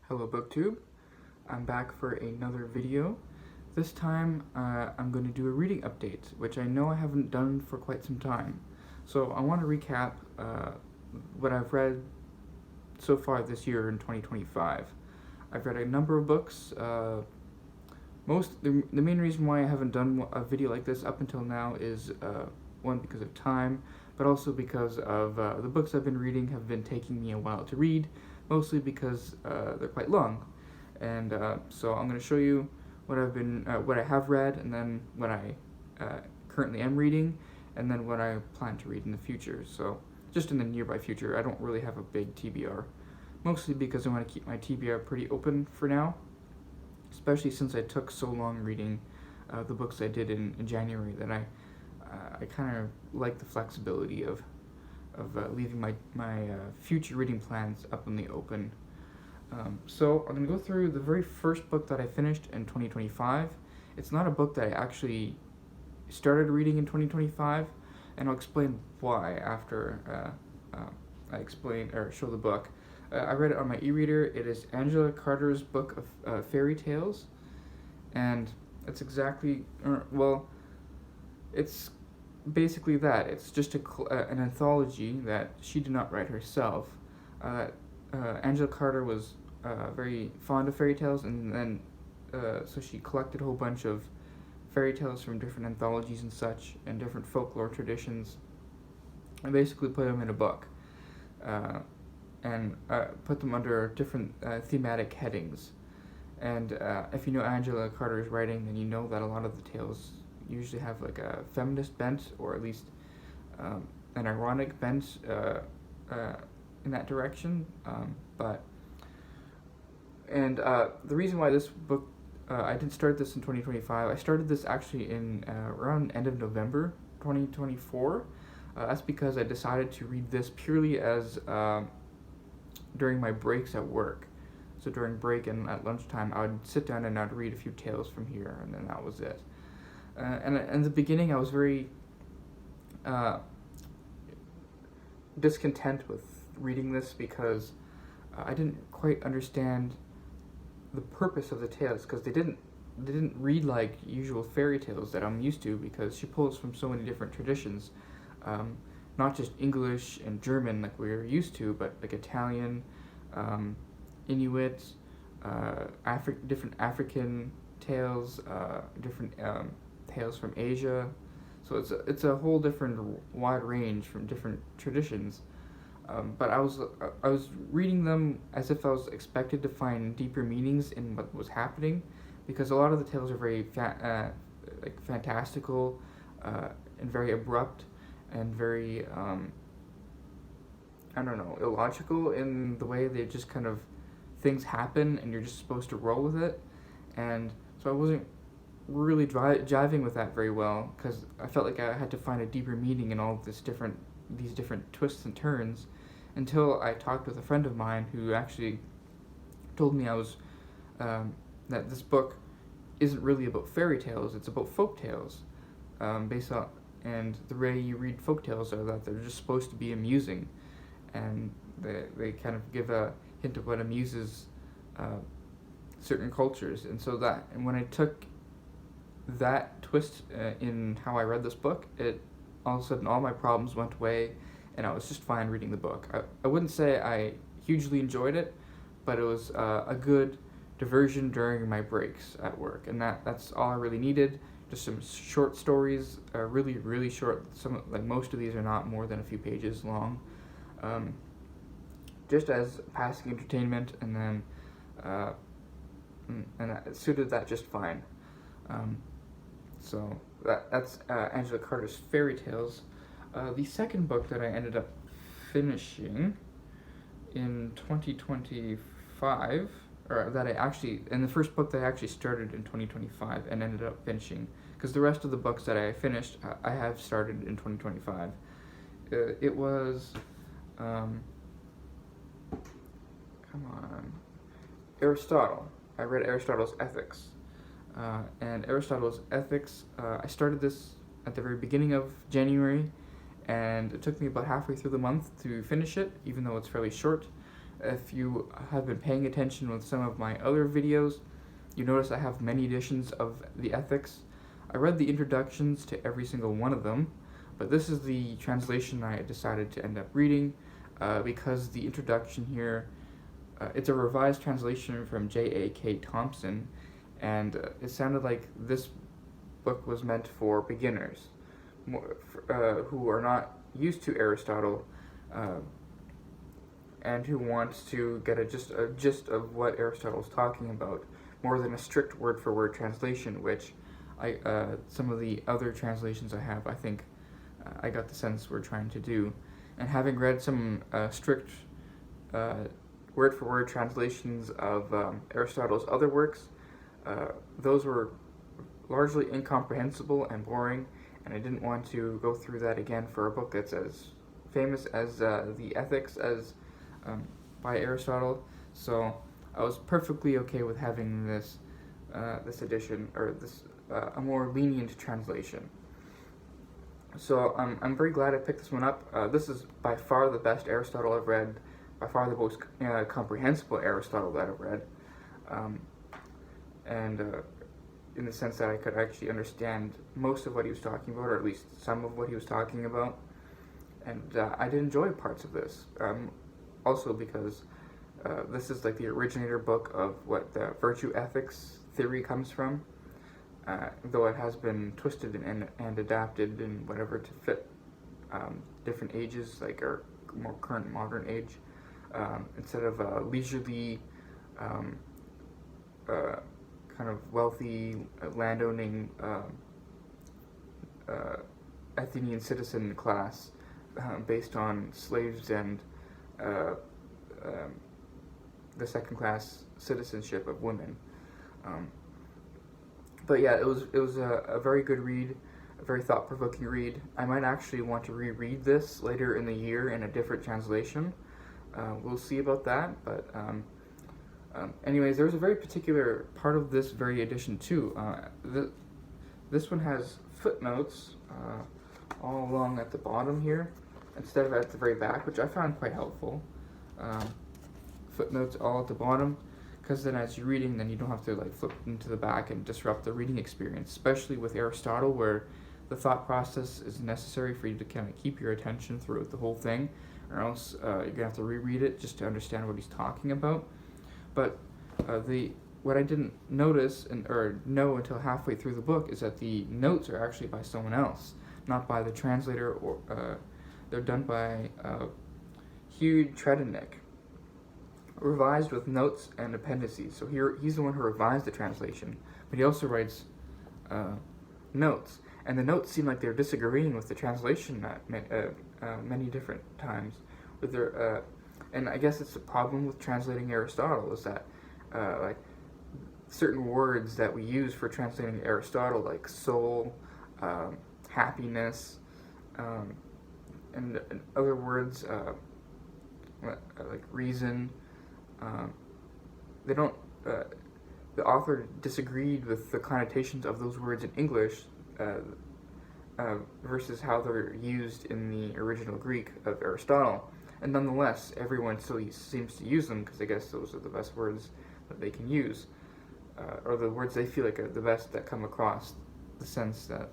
Hello BookTube, I'm back for another video. This time I'm going to do a reading update, which I know I haven't done for quite some time. So I want to recap what I've read so far this year in 2025. I've read a number of books. The main reason why I haven't done a video like this up until now is one, because of time, but also because of the books I've been reading have been taking me a while to read, mostly because they're quite long. And so I'm going to show you what I have read, and then what I currently am reading, and then what I plan to read in the future. So just in the nearby future. I don't really have a big TBR, mostly because I want to keep my TBR pretty open for now, especially since I took so long reading the books I did in January that I kind of like the flexibility of leaving my future reading plans up in the open. So I'm going to go through the very first book that I finished in 2025. It's not a book that I actually started reading in 2025, and I'll explain why after I explain or show the book. I read it on my e-reader. It is Angela Carter's book of fairy tales, and it's exactly, it's basically that. It's just an anthology that she did not write herself. Angela Carter was very fond of fairy tales, and then so she collected a whole bunch of fairy tales from different anthologies and such, and different folklore traditions, and basically put them in a book, and put them under different thematic headings. And if you know Angela Carter's writing, then you know that a lot of the tales usually have like a feminist bent, or at least an ironic bent in that direction. The reason why this book, I didn't start this in 2025. I started this actually in around end of November 2024. That's because I decided to read this purely as during my breaks at work. So during break and at lunchtime, I would sit down and I'd read a few tales from here, and then that was it. And in the beginning, I was very discontent with reading this because I didn't quite understand the purpose of the tales, because they didn't read like usual fairy tales that I'm used to, because she pulls from so many different traditions, not just English and German like we're used to, but like Italian, Inuit, different African tales, different tales from Asia. So it's a whole different wide range from different traditions. But I was reading them as if I was expected to find deeper meanings in what was happening, because a lot of the tales are very fantastical, and very abrupt, and very illogical in the way they just kind of, things happen and you're just supposed to roll with it. And so I wasn't really jiving with that very well, because I felt like I had to find a deeper meaning in all of these different twists and turns, until I talked with a friend of mine who actually told me that this book isn't really about fairy tales, it's about folk tales, and the way you read folk tales are that they're just supposed to be amusing, and they kind of give a hint of what amuses certain cultures. And when I took that twist in how I read this book, it all of a sudden all my problems went away, and I was just fine reading the book. I wouldn't say I hugely enjoyed it, but it was a good diversion during my breaks at work, and that's all I really needed. Just some short stories, really, really short. Most of these are not more than a few pages long, just as passing entertainment, and then and it suited that just fine. So that's Angela Carter's fairy tales. The second book that I ended up finishing in 2025, or that I actually, and the first book that I actually started in 2025 and ended up finishing, because the rest of the books that I finished, I have started in 2025. It was, Aristotle. I read Aristotle's Ethics. And Aristotle's Ethics, I started this at the very beginning of January, and it took me about halfway through the month to finish it, even though it's fairly short. If you have been paying attention with some of my other videos, you notice I have many editions of the Ethics. I read the introductions to every single one of them, but this is the translation I decided to end up reading because the introduction here, it's a revised translation from J.A.K. Thompson, and it sounded like this book was meant for beginners who are not used to Aristotle and who wants to get a gist of what Aristotle's talking about, more than a strict word-for-word translation, which some of the other translations I have, I think I got the sense we're trying to do. And having read some strict word-for-word translations of Aristotle's other works, those were largely incomprehensible and boring, and I didn't want to go through that again for a book that's as famous as the Ethics as by Aristotle. So I was perfectly okay with having this edition, or this a more lenient translation. So I'm very glad I picked this one up. This is by far the best Aristotle I've read, by far the most comprehensible Aristotle that I've read, and in the sense that I could actually understand most of what he was talking about, or at least some of what he was talking about, and I did enjoy parts of this. Also because this is like the originator book of what the virtue ethics theory comes from, though it has been twisted and adapted and whatever to fit different ages, like our more current modern age, instead of a leisurely kind of wealthy landowning Athenian citizen class based on slaves and the second-class citizenship of women. But yeah, it was a very good read, a very thought-provoking read. I might actually want to reread this later in the year in a different translation. We'll see about that, but anyways, there's a very particular part of this very edition too. This one has footnotes all along at the bottom here, instead of at the very back, which I found quite helpful. Footnotes all at the bottom, because then as you're reading, then you don't have to like flip into the back and disrupt the reading experience, especially with Aristotle, where the thought process is necessary for you to kind of keep your attention throughout the whole thing, or else you're going to have to reread it just to understand what he's talking about. But what I didn't notice or know until halfway through the book is that the notes are actually by someone else, not by the translator, or they're done by Hely Tredenik, revised with notes and appendices. So here he's the one who revised the translation, but he also writes notes, and the notes seem like they're disagreeing with the translation many different times. With their and I guess it's the problem with translating Aristotle is that like certain words that we use for translating Aristotle, like soul, happiness, and other words like reason, they don't. The author disagreed with the connotations of those words in English versus how they're used in the original Greek of Aristotle. And nonetheless, everyone still seems to use them because I guess those are the best words that they can use, or the words they feel like are the best that come across the sense that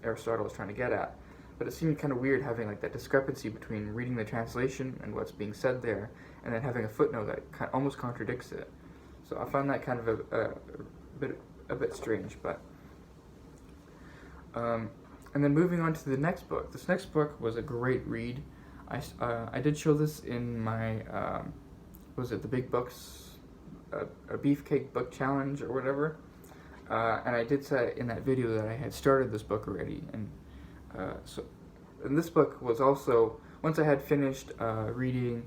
Aristotle is trying to get at. But it seemed kind of weird having like that discrepancy between reading the translation and what's being said there, and then having a footnote that almost contradicts it. So I found that kind of a bit strange. But and then moving on to the next book. This next book was a great read. I did show this in my was it the Big Books, a Beefcake Book Challenge or whatever, and I did say in that video that I had started this book already, and and this book was also, once I had finished reading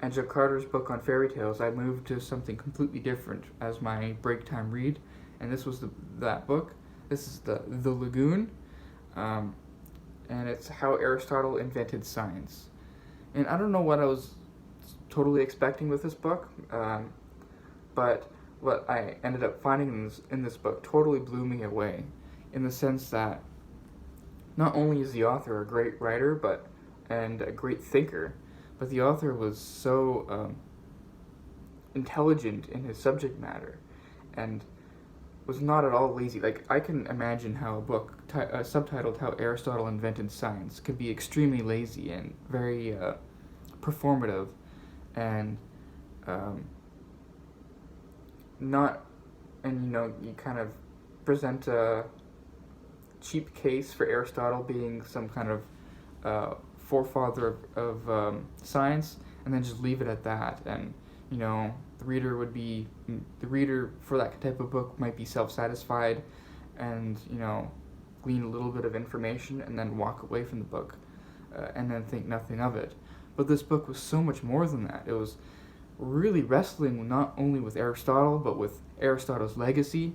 Angela Carter's book on fairy tales, I moved to something completely different as my break time read, and this was that book. This is the Lagoon, and it's how Aristotle invented science. And I don't know what I was totally expecting with this book, but what I ended up finding in this book totally blew me away, in the sense that not only is the author a great writer and a great thinker, but the author was so intelligent in his subject matter, and was not at all lazy. Like, I can imagine how a book subtitled "How Aristotle Invented Science" could be extremely lazy and very performative, and not, and you kind of present a cheap case for Aristotle being some kind of forefather of science, and then just leave it at that. And the reader for that type of book might be self-satisfied, and glean a little bit of information and then walk away from the book, and then think nothing of it. But this book was so much more than that. It was really wrestling not only with Aristotle, but with Aristotle's legacy,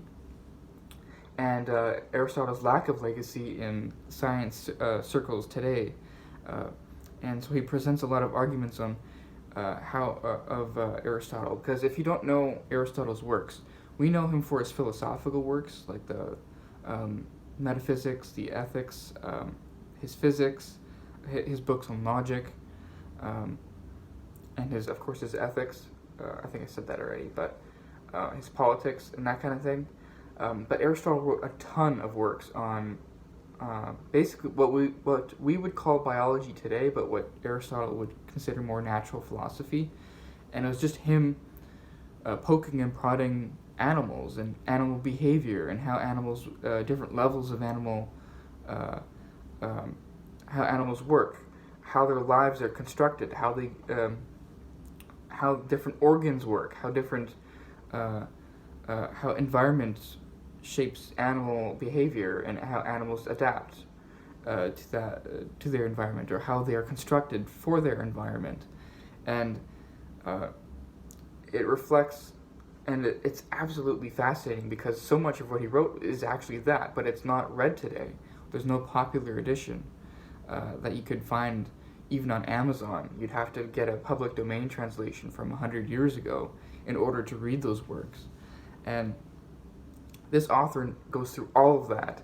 and Aristotle's lack of legacy in science circles today. And so he presents a lot of arguments on Aristotle, because if you don't know Aristotle's works, we know him for his philosophical works, like the metaphysics, the ethics, his physics, his books on logic, and his ethics. I think I said that already, but his politics and that kind of thing. But Aristotle wrote a ton of works on basically what we would call biology today, but what Aristotle would consider more natural philosophy. And it was just him poking and prodding animals and animal behavior, and how animals, different levels of animal, how animals work, how their lives are constructed, how they, how different organs work, how different, how environment shapes animal behavior, and how animals adapt to their environment, or how they are constructed for their environment. And it reflects, and it's absolutely fascinating, because so much of what he wrote is actually that, but it's not read today. There's no popular edition that you could find even on Amazon. You'd have to get a public domain translation from 100 years ago in order to read those works. And this author goes through all of that,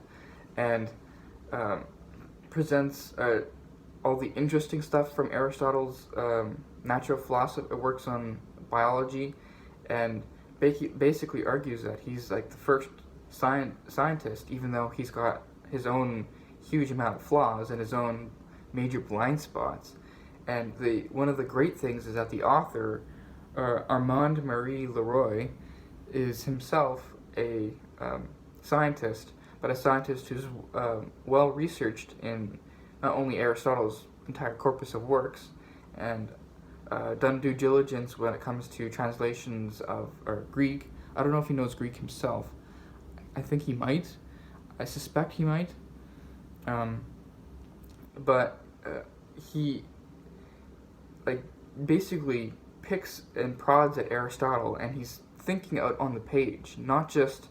and presents all the interesting stuff from Aristotle's natural philosophy, works on biology, and basically argues that he's like the first scientist, even though he's got his own huge amount of flaws and his own major blind spots. And one of the great things is that the author, Armand Marie Leroy, is himself a scientist, but a scientist who's well researched in not only Aristotle's entire corpus of works, and done due diligence when it comes to translations of Greek. I don't know if he knows Greek himself. I think he might. I suspect he might. But he basically picks and prods at Aristotle, and he's thinking out on the page, not just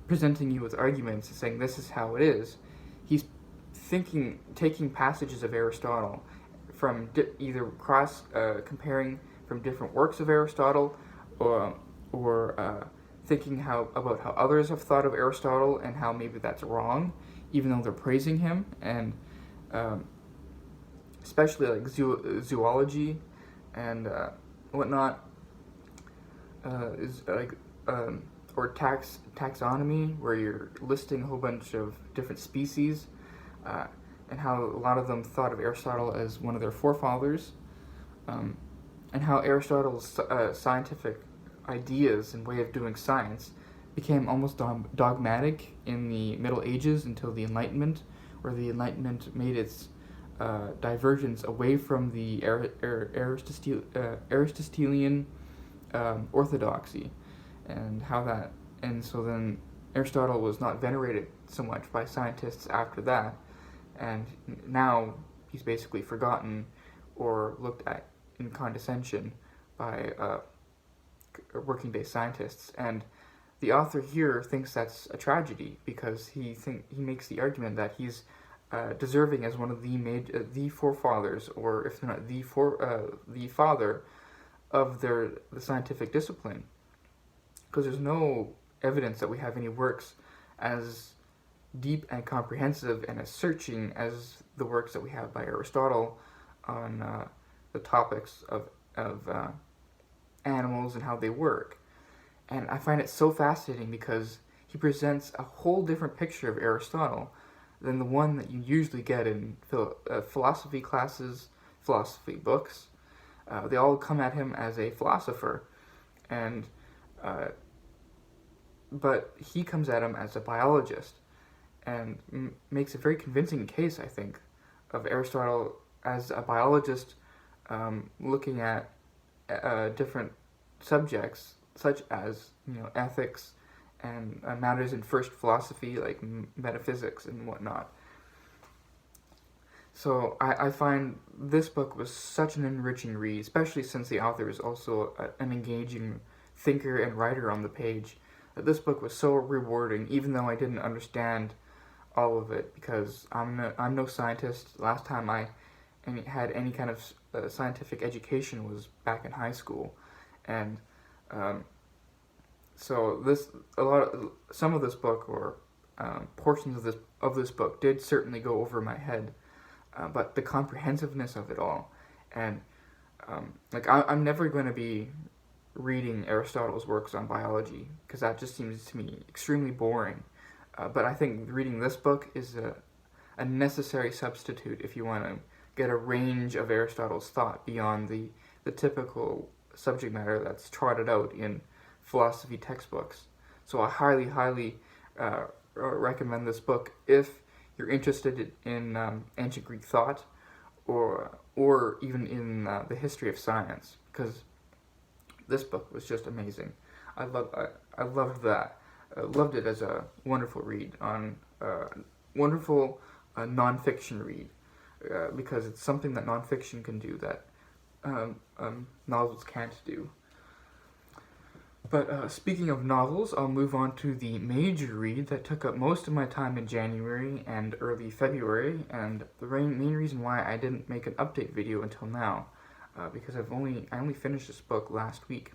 presenting you with arguments and saying this is how it is. He's taking passages of Aristotle from either comparing from different works of Aristotle, or thinking about how others have thought of Aristotle and how maybe that's wrong, even though they're praising him, and especially like zoology and whatnot, is like or taxonomy, where you're listing a whole bunch of different species, and how a lot of them thought of Aristotle as one of their forefathers, and how Aristotle's scientific ideas and way of doing science became almost dogmatic in the Middle Ages until the Enlightenment, where the Enlightenment made its divergence away from the Aristotelian orthodoxy, and so then Aristotle was not venerated so much by scientists after that, and now he's basically forgotten or looked at in condescension by working day scientists. And the author here thinks that's a tragedy, because he makes the argument that he's deserving as one of the forefathers, or if not the father of the scientific discipline, because there's no evidence that we have any works as deep and comprehensive and as searching as the works that we have by Aristotle on the topics of animals and how they work. And I find it so fascinating because he presents a whole different picture of Aristotle than the one that you usually get in philosophy classes, philosophy books. They all come at him as a philosopher, and but he comes at him as a biologist, and makes a very convincing case, I think, of Aristotle as a biologist, looking at different subjects such as ethics and matters in first philosophy like metaphysics and whatnot. So I find this book was such an enriching read, especially since the author is also an engaging thinker and writer on the page. That this book was so rewarding, even though I didn't understand all of it, because I'm no scientist. Last time I had any kind of scientific education was back in high school, and so some of this book, or portions of this book, did certainly go over my head, but the comprehensiveness of it all, and I'm never going to be reading Aristotle's works on biology, because that just seems to me extremely boring. But I think reading this book is a necessary substitute if you want to get a range of Aristotle's thought beyond the typical subject matter that's trotted out in philosophy textbooks. So I highly, highly recommend this book if you're interested in ancient Greek thought, or even in the history of science, because this book was just amazing. I loved that. Loved it as a wonderful read, wonderful non-fiction read, because it's something that non-fiction can do that novels can't do. But speaking of novels, I'll move on to the major read that took up most of my time in January and early February, and the main reason why I didn't make an update video until now, because I only finished this book last week.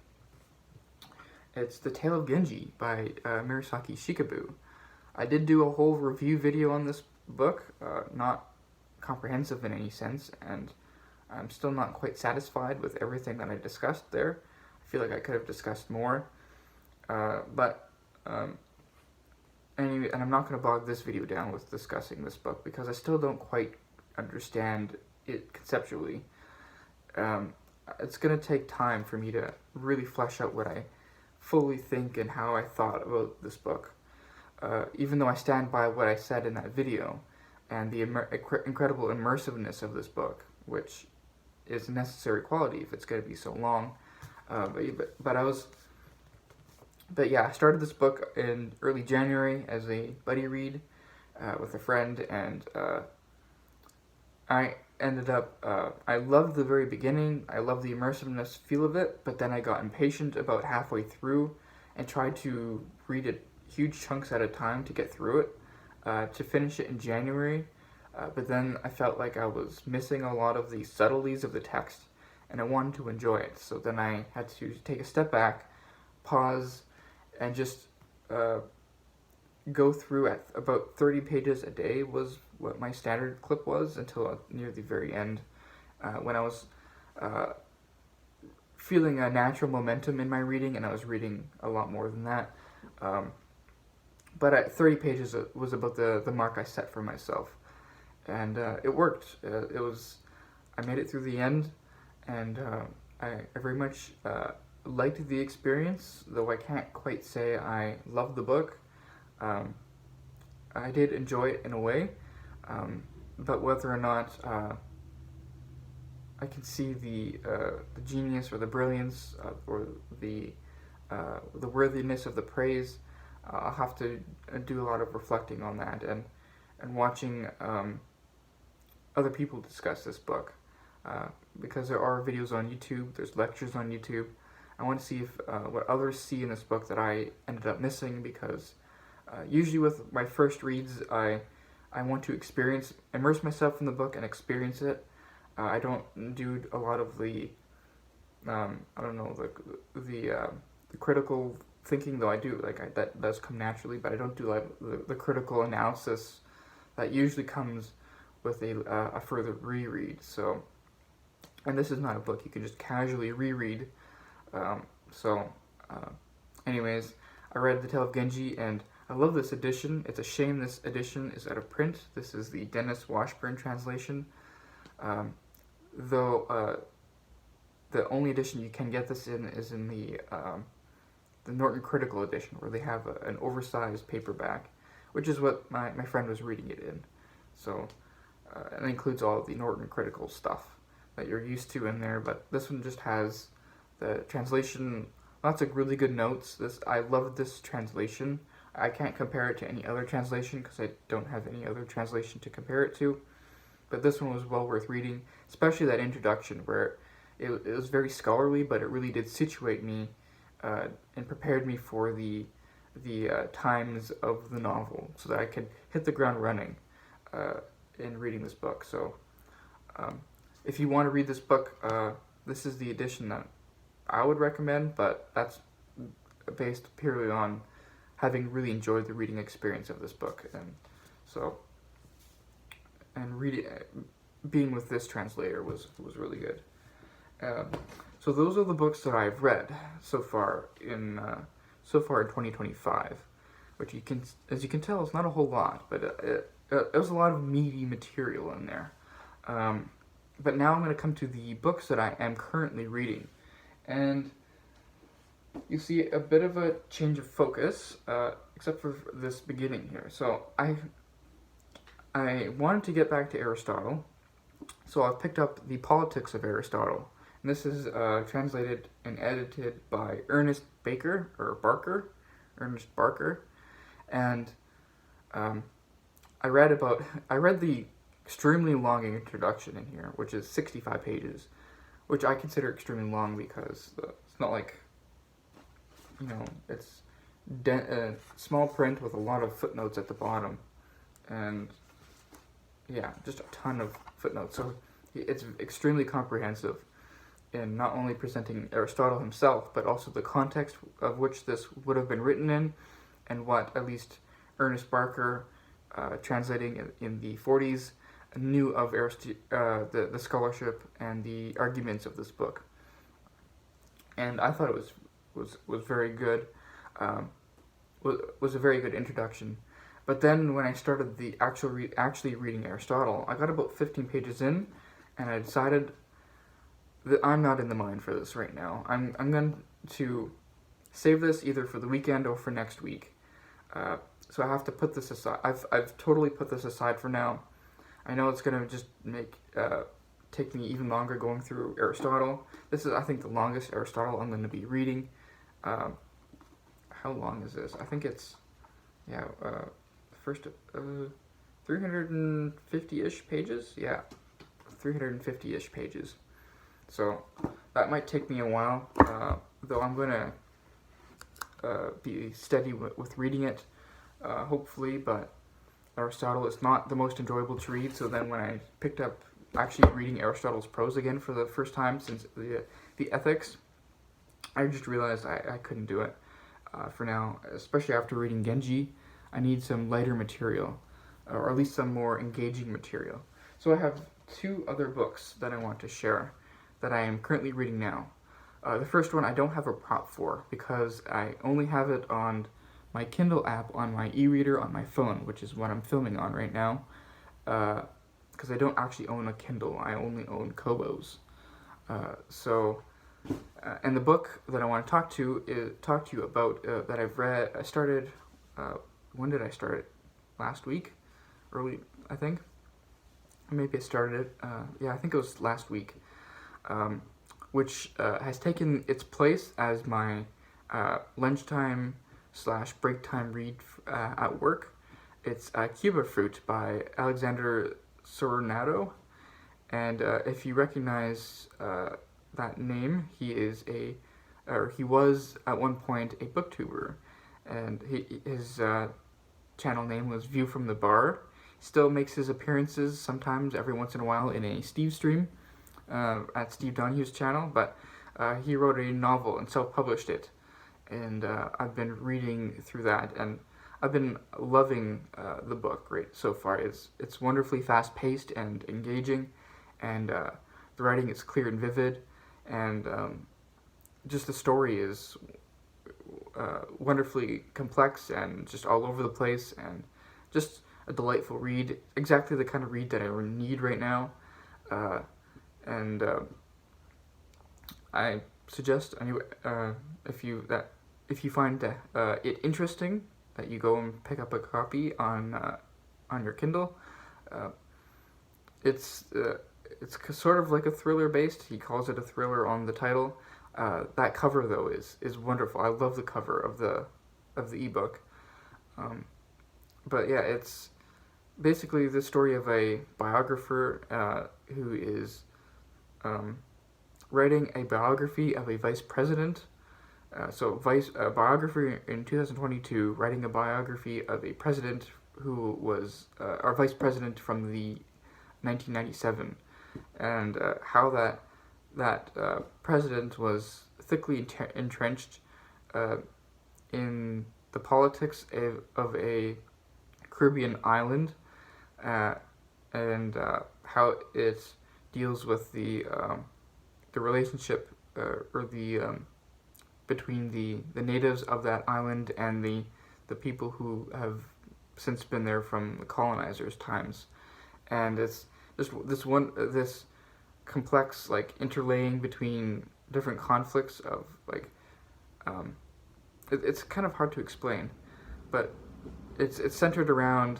It's The Tale of Genji by Murasaki Shikabue. I did do a whole review video on this book, not comprehensive in any sense, and I'm still not quite satisfied with everything that I discussed there. I feel like I could have discussed more, but anyway, and I'm not going to bog this video down with discussing this book because I still don't quite understand it conceptually. It's going to take time for me to really flesh out what I fully think and how I thought about this book, even though I stand by what I said in that video and the incredible immersiveness of this book, which is a necessary quality if it's going to be so long. But yeah, I started this book in early January as a buddy read with a friend, and I ended up, I loved the very beginning, I loved the immersiveness feel of it, but then I got impatient about halfway through and tried to read it huge chunks at a time to get through it, to finish it in January, but then I felt like I was missing a lot of the subtleties of the text, and I wanted to enjoy it, so then I had to take a step back, pause, and just go through at about 30 pages a day was what my standard clip was until near the very end, when I was feeling a natural momentum in my reading, and I was reading a lot more than that. But at 30 pages was about the mark I set for myself, and it worked. I made it through the end, and I very much liked the experience, though I can't quite say I loved the book. I did enjoy it in a way, but whether or not I can see the genius or the brilliance or the worthiness of the praise, I'll have to do a lot of reflecting on that and watching other people discuss this book, because there are videos on YouTube, there's lectures on YouTube. I want to see if what others see in this book that I ended up missing, because usually with my first reads, I want to immerse myself in the book and experience it. I don't do a lot of the, the critical thinking, though I do, that does come naturally, but I don't do the critical analysis that usually comes with a further reread. So and this is not a book you can just casually reread. Um, so, anyways, I read The Tale of Genji, and I love this edition. It's a shame this edition is out of print. This is the Dennis Washburn translation. Though the only edition you can get this in is in the Norton Critical edition, where they have an oversized paperback, which is what my friend was reading it in. So, it includes all of the Norton Critical stuff that you're used to in there, but this one just has the translation, lots of really good notes. I love this translation. I can't compare it to any other translation because I don't have any other translation to compare it to, but this one was well worth reading, especially that introduction where it was very scholarly, but it really did situate me and prepared me for the times of the novel, so that I could hit the ground running in reading this book. So if you want to read this book, this is the edition that I would recommend, but that's based purely on having really enjoyed the reading experience of this book, and reading, being with this translator was really good. So those are the books that I've read so far in 2025, which as you can tell, it's not a whole lot, but it was a lot of meaty material in there. But now I'm going to come to the books that I am currently reading, and you see a bit of a change of focus, except for this beginning here. So I wanted to get back to Aristotle, so I've picked up The Politics of Aristotle. And this is translated and edited by Ernest Barker, and I read the extremely long introduction in here, which is 65 pages, which I consider extremely long because it's not like, it's small print with a lot of footnotes at the bottom, and yeah, just a ton of footnotes. So it's extremely comprehensive in not only presenting Aristotle himself, but also the context of which this would have been written in, and what at least Ernest Barker, translating in the 40s, knew of the scholarship and the arguments of this book. And I thought it was very good, was a very good introduction. But then when I started the actually reading Aristotle, I got about 15 pages in, and I decided that I'm not in the mind for this right now. I'm going to save this either for the weekend or for next week. So I have to put this aside. I've totally put this aside for now. I know it's going to just take me even longer going through Aristotle. This is, I think, the longest Aristotle I'm going to be reading. How long is this? I think it's, first 350-ish pages? Yeah, 350-ish pages. So that might take me a while, though I'm going to be steady with reading it, hopefully, but Aristotle is not the most enjoyable to read, so then when I picked up actually reading Aristotle's prose again for the first time since the Ethics, I just realized I couldn't do it for now, especially after reading Genji. I need some lighter material, or at least some more engaging material. So I have two other books that I want to share that I am currently reading now. The first one I don't have a prop for because I only have it on my Kindle app on my e-reader on my phone, which is what I'm filming on right now, because I don't actually own a Kindle. I only own Kobo's. And the book that I want to talk to you about that I've read, I started, when did I start it? Last week? Early, I think? Maybe I started it, I think it was last week, which has taken its place as my lunchtime / break time read at work. It's Cubafruit by Alexander Sorondo, and if you recognize that name, he was at one point a booktuber, and his channel name was View from the Bar. He still makes his appearances sometimes, every once in a while, in a Steve stream at Steve Donahue's channel, but he wrote a novel and self-published it, and I've been reading through that, and I've been loving the book right so far. It's wonderfully fast-paced and engaging, and the writing is clear and vivid, and just the story is wonderfully complex and just all over the place, and just a delightful read. Exactly the kind of read that I need right now, and I suggest anyway, if you find it interesting, that you go and pick up a copy on your Kindle. It's sort of like a thriller based. He calls it a thriller on the title. That cover though is wonderful. I love the cover of the ebook. But yeah, it's basically the story of a biographer who is writing a biography of a vice president. Biographer in 2022, writing a biography of a president who was our vice president from the 1997, and how that president was thickly entrenched in the politics of a Caribbean island, and how it deals with the relationship between the natives of that island and the people who have since been there from the colonizers' times. And it's just this complex interlaying between different conflicts of it's kind of hard to explain, but it's centered around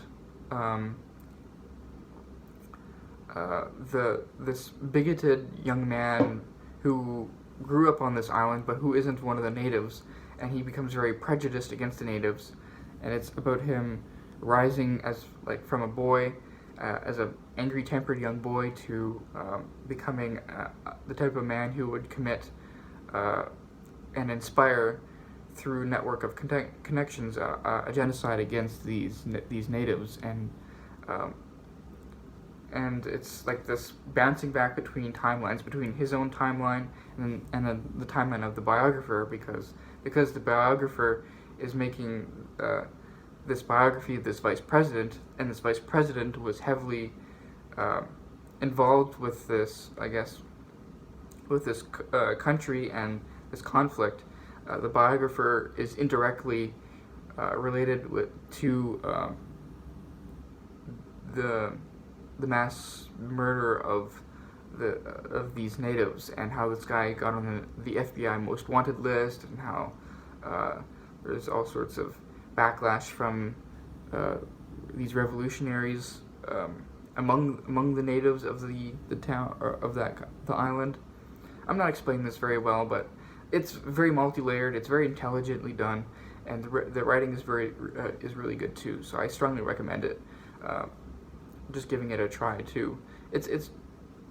this bigoted young man who grew up on this island but who isn't one of the natives, and he becomes very prejudiced against the natives, and it's about him rising as from a boy, as an angry-tempered young boy, to becoming the type of man who would commit and inspire through a network of connections a genocide against these natives, and it's like this bouncing back between timelines, between his own timeline and then the timeline of the biographer, because the biographer is making this biography of this vice president, and this vice president was heavily involved with this, country and this conflict. The biographer is indirectly related to the mass murder of these natives, and how this guy got on the FBI most wanted list, and how there's all sorts of backlash from these revolutionaries among the natives of the town, or of the island. I'm not explaining this very well, but it's very multi-layered. It's very intelligently done, and the writing is really good too. So I strongly recommend it. Just giving it a try too. It's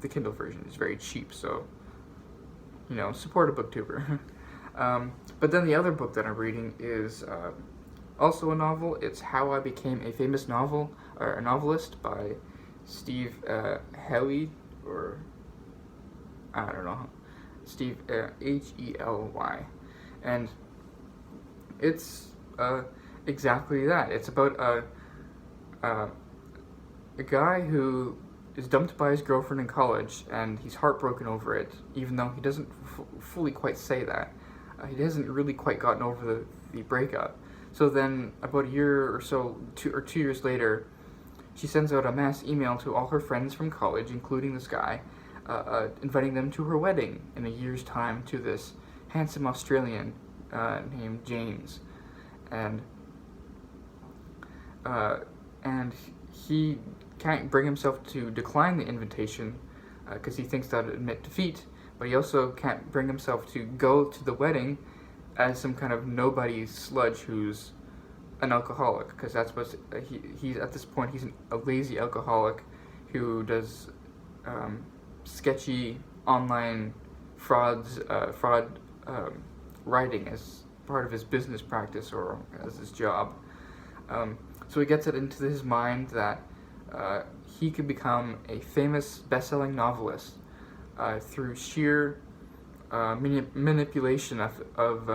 the Kindle version is very cheap, so support a booktuber. But then the other book that I'm reading is also a novel. It's How I Became a Famous Novelist by Steve Hely, or I don't know, Steve Hely, and it's exactly that. It's about a guy who is dumped by his girlfriend in college, and he's heartbroken over it, even though he doesn't fully quite say that. He hasn't really quite gotten over the breakup. So then, about a year or so, 2 years later, she sends out a mass email to all her friends from college, including this guy, inviting them to her wedding in a year's time to this handsome Australian named James. And he can't bring himself to decline the invitation because he thinks that would admit defeat, but he also can't bring himself to go to the wedding as some kind of nobody sludge who's an alcoholic, because that's what he's at this point. He's a lazy alcoholic who does sketchy online fraud writing as part of his business practice or as his job. So he gets it into his mind that he could become a famous best-selling novelist through sheer manipulation of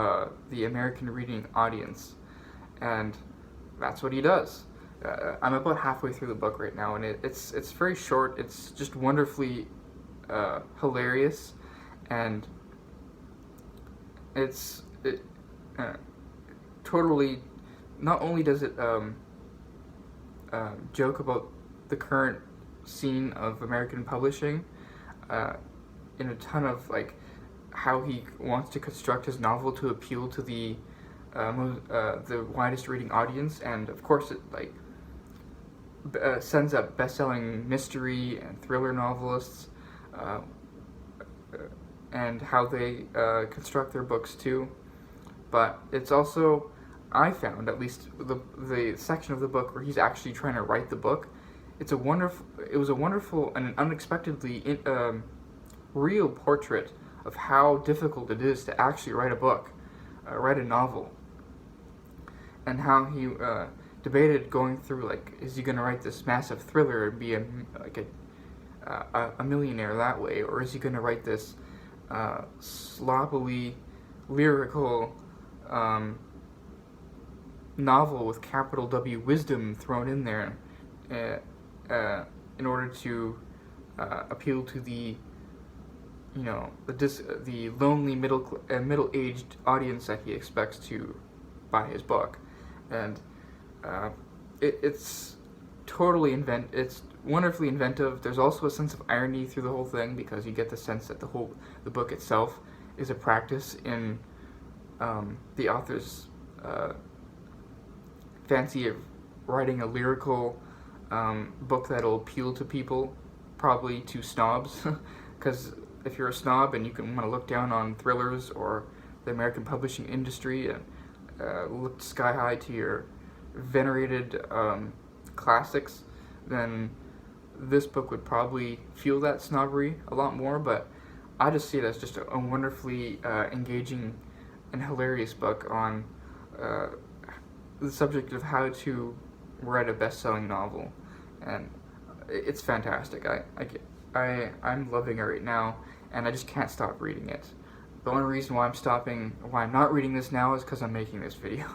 the American reading audience, and that's what he does. I'm about halfway through the book right now, and it's very short. It's just wonderfully hilarious, and it totally, not only does it joke about the current scene of American publishing, in a ton of like how he wants to construct his novel to appeal to the widest reading audience, and of course it like sends up best-selling mystery and thriller novelists, and how they construct their books too. But it's also, I found, at least the section of the book where he's actually trying to write the book, it was a wonderful and an unexpectedly real portrait of how difficult it is to actually write a book, write a novel, and how he debated going through, like, is he going to write this massive thriller and be a millionaire that way, or is he going to write this sloppily lyrical novel with capital W wisdom thrown in there in order to appeal to the, you know, the lonely middle-aged audience that he expects to buy his book. And it's totally it's wonderfully inventive. There's also a sense of irony through the whole thing, because you get the sense that the book itself is a practice in the author's fancy of writing a lyrical book that'll appeal to people, probably to snobs, because if you're a snob and you can want to look down on thrillers or the American publishing industry and look sky high to your venerated classics, then this book would probably feel that snobbery a lot more. But I just see it as just a wonderfully engaging and hilarious book on the subject of how to write a best-selling novel, and it's fantastic. I'm loving it right now, and I just can't stop reading it. The only reason why I'm not reading this now is because I'm making this video.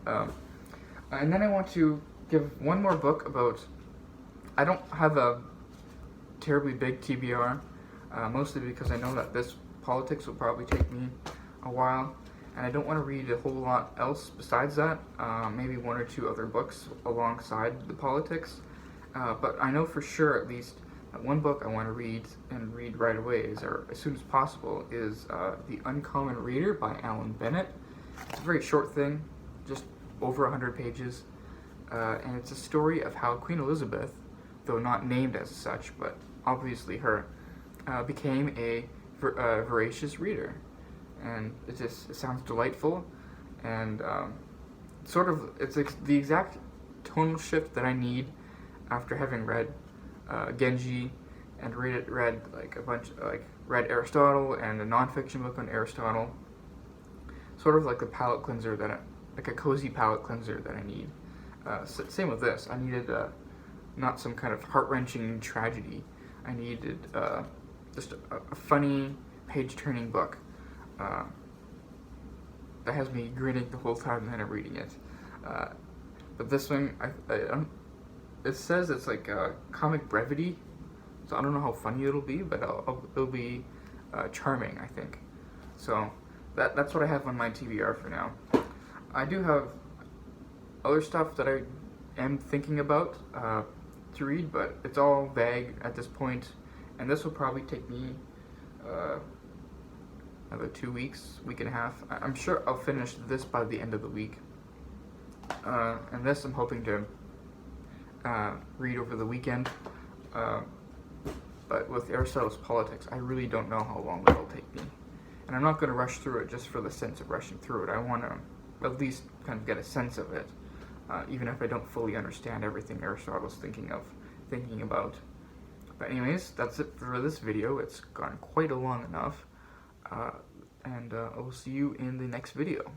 And then I want to give one more book about, I don't have a terribly big TBR, mostly because I know that this politics will probably take me a while, and I don't want to read a whole lot else besides that, maybe one or two other books alongside the politics, but I know for sure at least that one book I want to read and read right away, or as soon as possible, is The Uncommon Reader by Bennett. It's a very short thing, just over 100 pages, and it's a story of how Queen Elizabeth, though not named as such, but obviously her, became a voracious reader. And it sounds delightful, and it's the exact tonal shift that I need after having read Genji and read Aristotle and a nonfiction book on Aristotle. Sort of like a palate cleanser like a cozy palate cleanser that I need. Same with this. I needed not some kind of heart-wrenching tragedy. I needed just a funny, page-turning book that has me grinning the whole time that I'm reading it. But this one, it says it's like comic brevity, so I don't know how funny it'll be, but it'll be charming, I think. So that's what I have on my TBR for now. I do have other stuff that I am thinking about to read, but it's all vague at this point, and this will probably take me another 2 weeks, week and a half. I'm sure I'll finish this by the end of the week, and this I'm hoping to read over the weekend, but with Aristotle's Politics, I really don't know how long that'll take me, and I'm not going to rush through it just for the sense of rushing through it. I want to at least kind of get a sense of it, even if I don't fully understand everything Aristotle's thinking about. But anyways, that's it for this video. It's gone quite long enough, and I will see you in the next video.